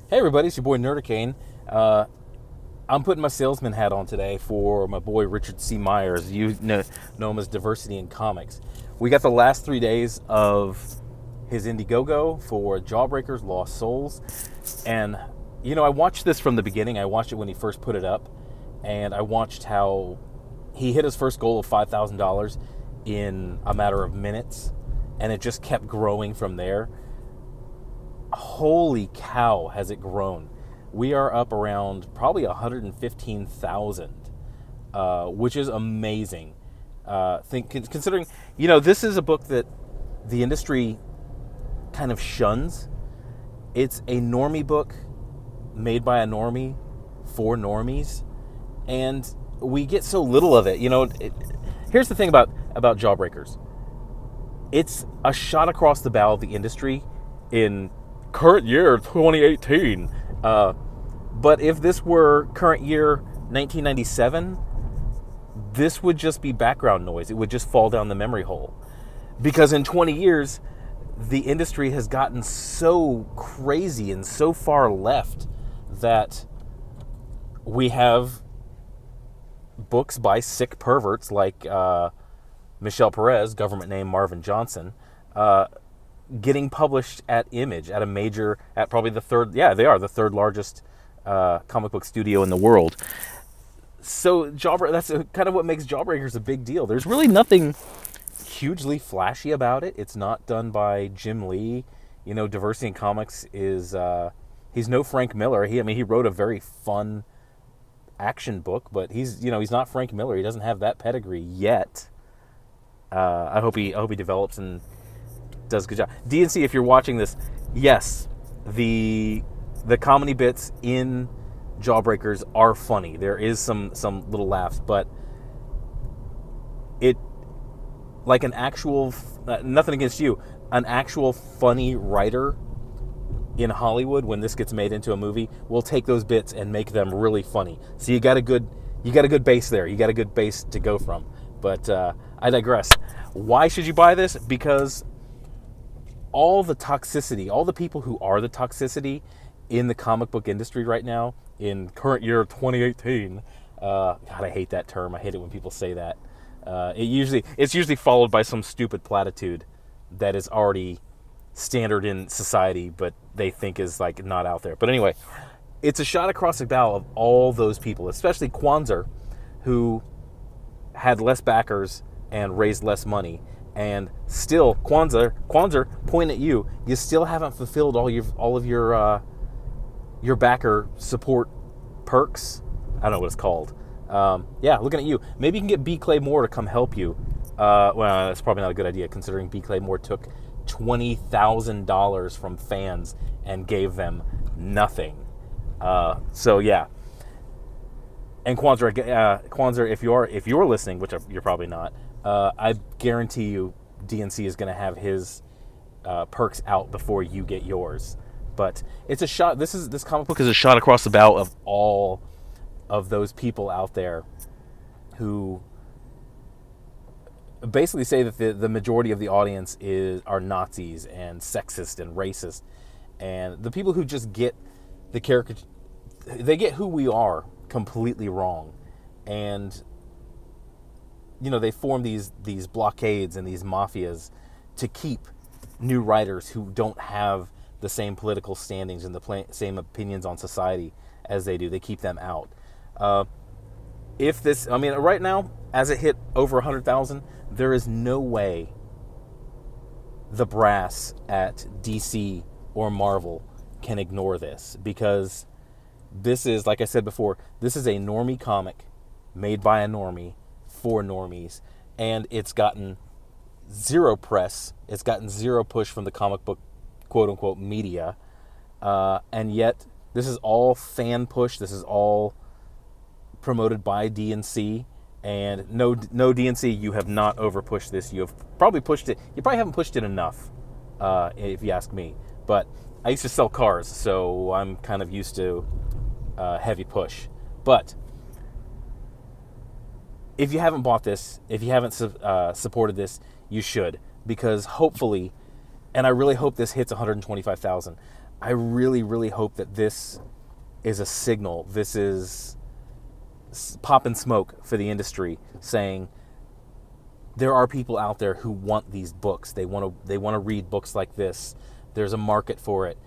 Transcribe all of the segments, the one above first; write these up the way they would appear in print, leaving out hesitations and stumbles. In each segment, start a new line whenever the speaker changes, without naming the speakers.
Hey everybody, it's your boy Nerdicane. I'm putting my salesman hat on today for my boy Richard C. Myers. You know him as Diversity in Comics. We got the last 3 days of his Indiegogo for Jawbreakers, Lost Souls. And, I watched this from the beginning. I watched it when he first put it up. And I watched how he hit his first goal of $5,000 in a matter of minutes. And it just kept growing from there. Holy cow, has it grown. We are up around probably 115,000, which is amazing. Considering, this is a book that the industry kind of shuns. It's a normie book made by a normie for normies, and we get so little of it. Here's the thing about Jawbreakers. It's a shot across the bow of the industry in current year 2018. But if this were current year 1997, this would just be background noise. It would just fall down the memory hole. Because in 20 years, the industry has gotten so crazy and so far left that we have books by sick perverts like Michelle Perez, government name Marvin Johnson, getting published at Image, at probably the third, they are the third largest comic book studio in the world. So that's kind of what makes Jawbreakers a big deal. There's really nothing hugely flashy about it. It's not done by Jim Lee. Diversity in Comics is, he's no Frank Miller. He wrote a very fun action book, but he's not Frank Miller. He doesn't have that pedigree yet. I hope he develops and does a good job. DNC, if you're watching this, yes, the comedy bits in Jawbreakers are funny. There is some little laughs, but it, like an actual, nothing against you, an actual funny writer in Hollywood, when this gets made into a movie, will take those bits and make them really funny. So you got a good base there. You got a good base to go from. But I digress. Why should you buy this? Because all the toxicity, all the people who are the toxicity in the comic book industry right now, in current year 2018, God, I hate that term. I hate it when people say that. It's usually followed by some stupid platitude that is already standard in society, but they think is like not out there. But anyway, it's a shot across the bow of all those people, especially Kwanzaa, who had less backers and raised less money. And still, Kwanzaa, point at you. You still haven't fulfilled all of your backer support perks. I don't know what it's called. Looking at you. Maybe you can get B. Clay Moore to come help you. Well, that's probably not a good idea, considering B. Clay Moore took $20,000 from fans and gave them nothing. And Kwanzaa, if you're listening, which you're probably not, I guarantee you DNC is going to have his perks out before you get yours. But it's a shot. This comic book is a shot across the bow of all of those people out there who basically say that the majority of the audience are Nazis and sexist and racist, and the people who just get the caricature, they get who we are completely wrong, and they form these blockades and these mafias to keep new writers who don't have the same political standings and the same opinions on society as they do. They keep them out. Right now, as it hit over 100,000, there is no way the brass at DC or Marvel can ignore this, because this is, like I said before, this is a normie comic made by a normie for normies, and it's gotten zero press. It's gotten zero push from the comic book quote-unquote media, and yet this is all fan push. This is all promoted by DNC, and no DNC, you have not overpushed this. You have probably pushed it. You probably haven't pushed it enough, if you ask me. But I used to sell cars, so I'm kind of used to heavy push. But if you haven't bought this, if you haven't supported this, you should, because hopefully, and I really hope this hits 125,000. I really, really hope that this is a signal. This is pop and smoke for the industry, saying there are people out there who want these books. They want to read books like this. There's a market for it.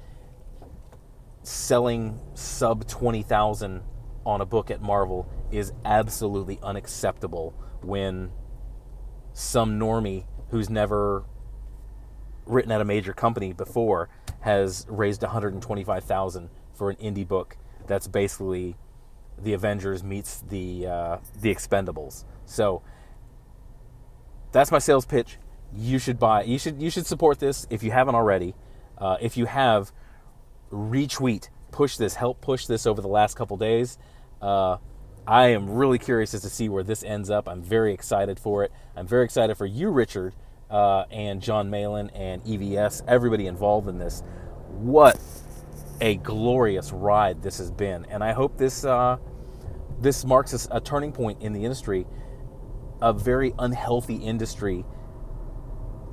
Selling sub 20,000 on a book at Marvel is absolutely unacceptable when some normie who's never written at a major company before has raised 125,000 for an indie book that's basically the Avengers meets the Expendables. So that's my sales pitch. You should buy. You should support this if you haven't already. If you have, retweet, help push this over the last couple days. I am really curious as to see where this ends up. I'm very excited for it. I'm very excited for you, Richard, and John Malin and EVS, everybody involved in this. What a glorious ride this has been, and I hope this marks a turning point in the industry. A very unhealthy industry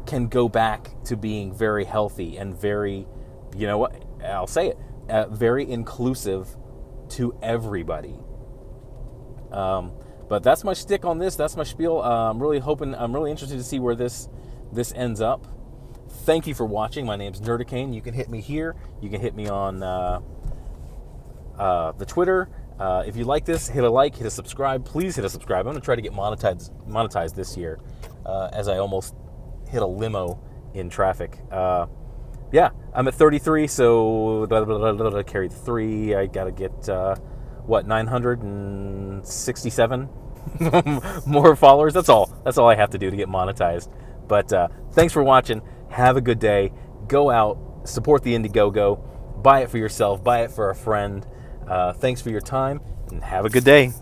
can go back to being very healthy and very, you know what, I'll say it, very inclusive to everybody. But that's my shtick on this. That's my spiel. I'm really interested to see where this ends up. Thank you for watching. My name's Nerdicane. You can hit me here. You can hit me on the Twitter. If you like this, hit a like, hit a subscribe. Please hit a subscribe. I'm going to try to get monetized this year, as I almost hit a limo in traffic. Yeah, I'm at 33, so carry the 3. I got to get, 967 more followers. That's all I have to do to get monetized. But thanks for watching. Have a good day. Go out, support the Indiegogo. Buy it for yourself. Buy it for a friend. Thanks for your time, and have a good day.